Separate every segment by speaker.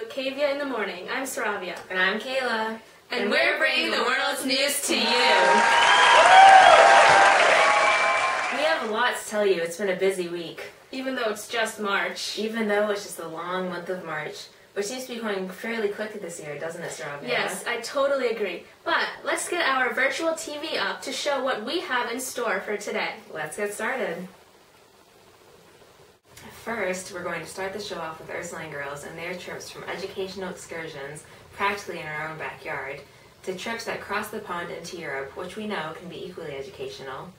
Speaker 1: Kayla in the morning. I'm Sravya.
Speaker 2: And I'm Kayla.
Speaker 1: And we're bringing the world's news to you.
Speaker 2: We have a lot to tell you. It's been a busy week.
Speaker 1: Even though it's just March.
Speaker 2: Even though it's just the long month of March, which seems to be going fairly quick this year, doesn't it, Sravya?
Speaker 1: Yes, I totally agree. But let's get our virtual TV up to show what we have in store for today.
Speaker 2: Let's get started. First, we're going to start the show off with Ursuline girls and their trips from educational excursions, practically in our own backyard, to trips that cross the pond into Europe, which we know can be equally educational.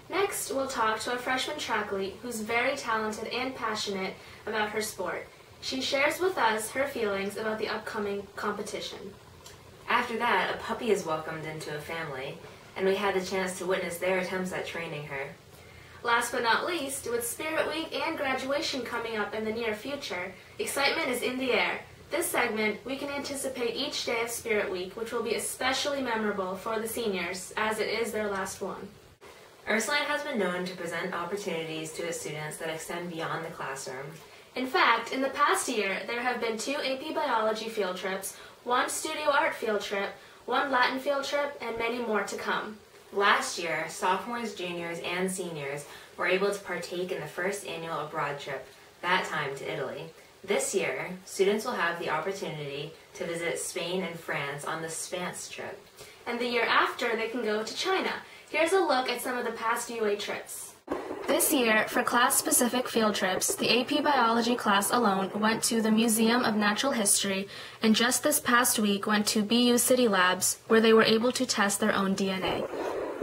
Speaker 1: Next, we'll talk to a freshman triathlete who's very talented and passionate about her sport. She shares with us her feelings about the upcoming competition.
Speaker 2: After that, a puppy is welcomed into a family, and we had the chance to witness their attempts at training her.
Speaker 1: Last but not least, with Spirit Week and graduation coming up in the near future, excitement is in the air. This segment, we can anticipate each day of Spirit Week, which will be especially memorable for the seniors, as it is their last one.
Speaker 2: Ursuline has been known to present opportunities to its students that extend beyond the classroom.
Speaker 1: In fact, in the past year, there have been 2 AP Biology field trips, 1 Studio Art field trip, 1 Latin field trip, and many more to come.
Speaker 2: Last year, sophomores, juniors, and seniors were able to partake in the first annual abroad trip, that time to Italy. This year, students will have the opportunity to visit Spain and France on the SPANCE trip.
Speaker 1: And the year after, they can go to China. Here's a look at some of the past UA trips. This year, for class-specific field trips, the AP Biology class alone went to the Museum of Natural History, and just this past week went to BU City Labs, where they were able to test their own DNA.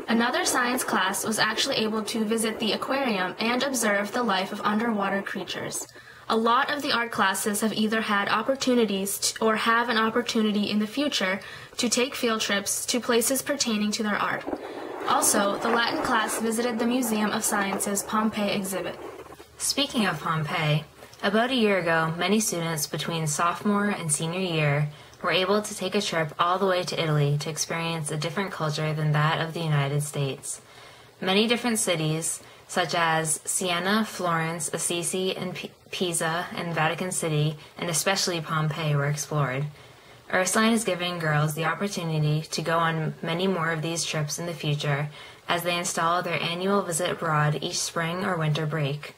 Speaker 1: Another science class was actually able to visit the aquarium and observe the life of underwater creatures. A lot of the art classes have either had opportunities or have an opportunity in the future to take field trips to places pertaining to their art. Also, the Latin class visited the Museum of Science's Pompeii exhibit.
Speaker 2: Speaking of Pompeii, about a year ago, many students between sophomore and senior year were able to take a trip all the way to Italy to experience a different culture than that of the United States. Many different cities, such as Siena, Florence, Assisi, and Pisa, and Vatican City, and especially Pompeii, were explored. Ursuline is giving girls the opportunity to go on many more of these trips in the future as they install their annual visit abroad each spring or winter break.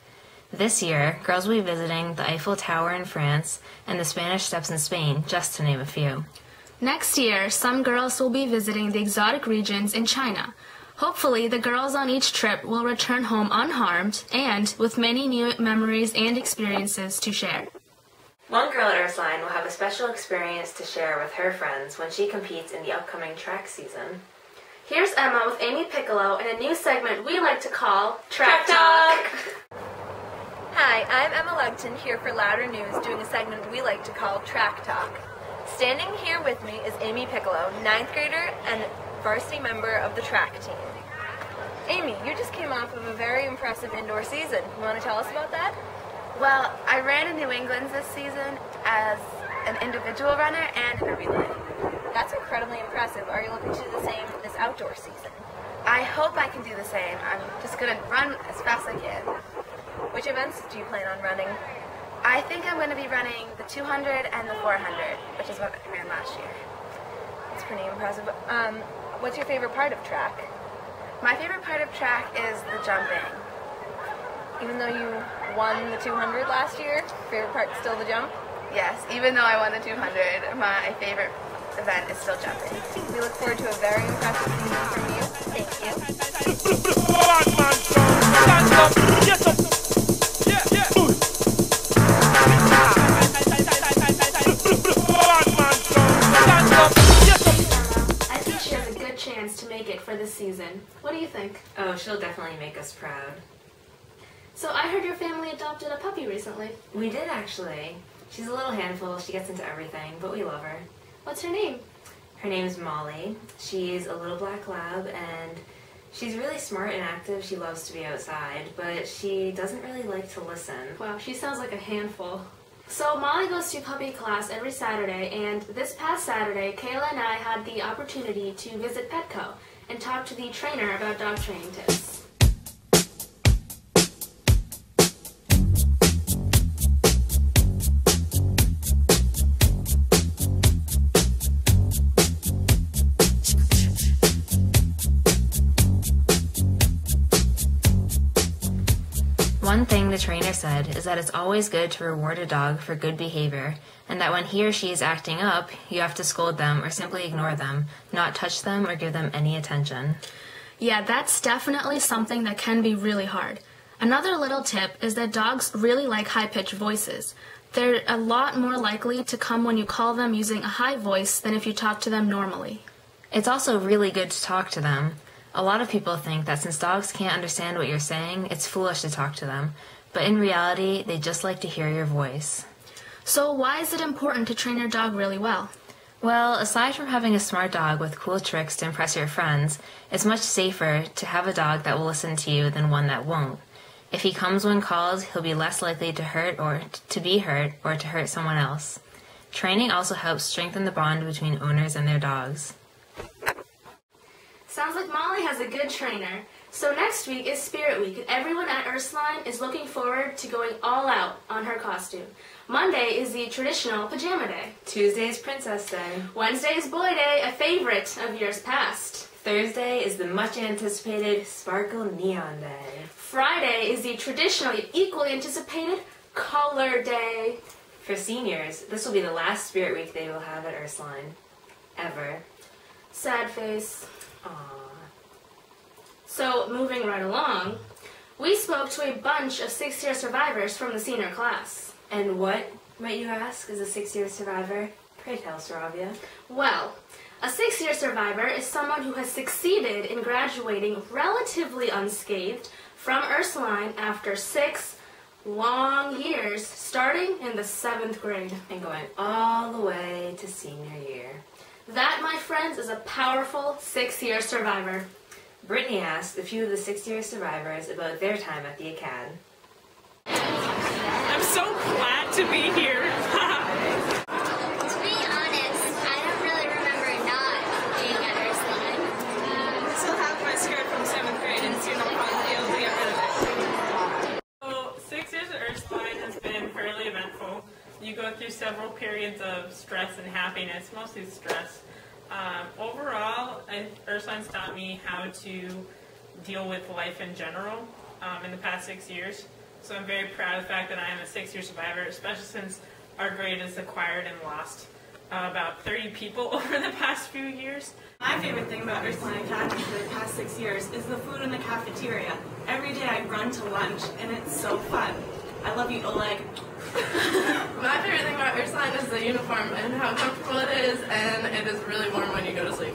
Speaker 2: This year, girls will be visiting the Eiffel Tower in France and the Spanish Steps in Spain, just to name a few.
Speaker 1: Next year, some girls will be visiting the exotic regions in China. Hopefully, the girls on each trip will return home unharmed and with many new memories and experiences to share.
Speaker 2: One girl at Ursuline will have a special experience to share with her friends when she competes in the upcoming track season.
Speaker 1: Here's Emma with Amy Piccolo in a new segment we like to call Track Talk!
Speaker 3: Hi, I'm Emma Lugton here for Louder News doing a segment we like to call Track Talk. Standing here with me is Amy Piccolo, 9th grader and varsity member of the track team. Amy, you just came off of a very impressive indoor season. You want to tell us about that?
Speaker 4: Well, I ran in New England this season as an individual runner and in a relay.
Speaker 3: That's incredibly impressive. Are you looking to do the same this outdoor season?
Speaker 4: I hope I can do the same. I'm just going to run as fast as I can.
Speaker 3: Which events do you plan on running?
Speaker 4: I think I'm going to be running the 200 and the 400, which is what I ran last year.
Speaker 3: That's pretty impressive. What's your favorite part of track?
Speaker 4: My favorite part of track is the jumping.
Speaker 3: Even though you won the 200 last year, favorite part still the jump?
Speaker 4: Yes, even though I won the 200, my favorite event is still jumping.
Speaker 3: We look forward to a very impressive season from you. Thank you.
Speaker 1: I think she has a good chance to make it for this season. What do you think?
Speaker 2: Oh, she'll definitely make us proud.
Speaker 1: So I heard your family adopted a puppy recently.
Speaker 2: We did, actually. She's a little handful. She gets into everything, but we love her.
Speaker 1: What's her name?
Speaker 2: Her name's Molly. She's a little black lab, and she's really smart and active. She loves to be outside, but she doesn't really like to listen.
Speaker 1: Wow, she sounds like a handful. So Molly goes to puppy class every Saturday, and this past Saturday, Kayla and I had the opportunity to visit Petco and talk to the trainer about dog training tips.
Speaker 2: One thing the trainer said is that it's always good to reward a dog for good behavior, and that when he or she is acting up, you have to scold them or simply ignore them, not touch them or give them any attention.
Speaker 1: Yeah, that's definitely something that can be really hard. Another little tip is that dogs really like high-pitched voices. They're a lot more likely to come when you call them using a high voice than if you talk to them normally.
Speaker 2: It's also really good to talk to them. A lot of people think that since dogs can't understand what you're saying, it's foolish to talk to them. But in reality, they just like to hear your voice.
Speaker 1: So why is it important to train your dog really well?
Speaker 2: Well, aside from having a smart dog with cool tricks to impress your friends, it's much safer to have a dog that will listen to you than one that won't. If he comes when called, he'll be less likely to hurt or to be hurt or to hurt someone else. Training also helps strengthen the bond between owners and their dogs.
Speaker 1: Sounds like Molly has a good trainer. So next week is Spirit Week, and everyone at Ursuline is looking forward to going all out on her costume. Monday is the traditional pajama day.
Speaker 2: Tuesday is Princess Day.
Speaker 1: Wednesday is Boy Day, a favorite of years past.
Speaker 2: Thursday is the much anticipated Sparkle Neon Day.
Speaker 1: Friday is the traditional yet equally anticipated Color Day.
Speaker 2: For seniors, this will be the last Spirit Week they will have at Ursuline. Ever.
Speaker 1: Sad face.
Speaker 2: Aww.
Speaker 1: So, moving right along, we spoke to a bunch of 6-year survivors from the senior class.
Speaker 2: And what, might you ask, is a 6-year survivor? Pray tell, Sravya.
Speaker 1: Well, a 6-year survivor is someone who has succeeded in graduating relatively unscathed from Ursuline after 6 long years, starting in the 7th grade.
Speaker 2: And going all the way to senior year.
Speaker 1: That, my friends, is a powerful 6-year survivor.
Speaker 2: Brittaney asked a few of the 6-year survivors about their time at the Acad.
Speaker 5: I'm so glad to be here.
Speaker 6: To be honest, I don't really remember not being at Ursuline.
Speaker 5: I still have my skirt from 7th grade and it's no fun to be able to get rid of it. So 6 years at Ursuline has been fairly eventful. You go through several periods of stress and happiness, mostly stress. Overall, Ursuline's taught me how to deal with life in general in the past 6 years. So I'm very proud of the fact that I am a 6-year survivor, especially since our grade has acquired and lost about 30 people over the past few years.
Speaker 7: My favorite thing about Ursuline Academy for the past 6 years is the food in the cafeteria. Every day I run to lunch and it's so fun. I love you, Oleg.
Speaker 8: My favorite thing about Ursuline is the uniform and how comfortable it is, and it is really warm when you go to sleep.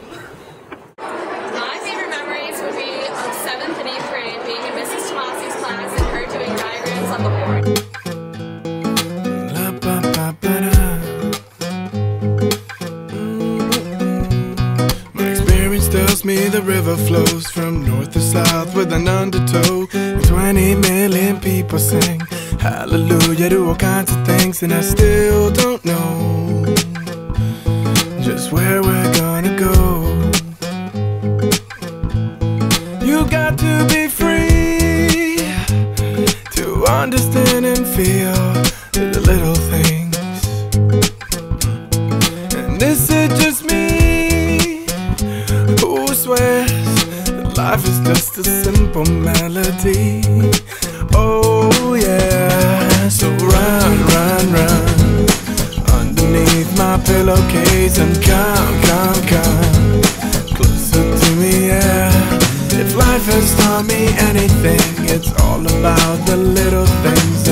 Speaker 9: My favorite memories would be of 7th and 8th grade, being in Mrs. Tomasi's class and her doing diagrams on the board.
Speaker 10: My experience tells me the river flows from north to south with an undertow, and 20 million people sing hallelujah to all kinds of things, and I still don't know just where we're gonna go. You got to be free to understand and feel the little things. And is it just me who swears that life is just a simple melody? Oh yeah, so run, run, run underneath my pillowcase and come closer to me, yeah. If life has taught me anything, it's all about the little things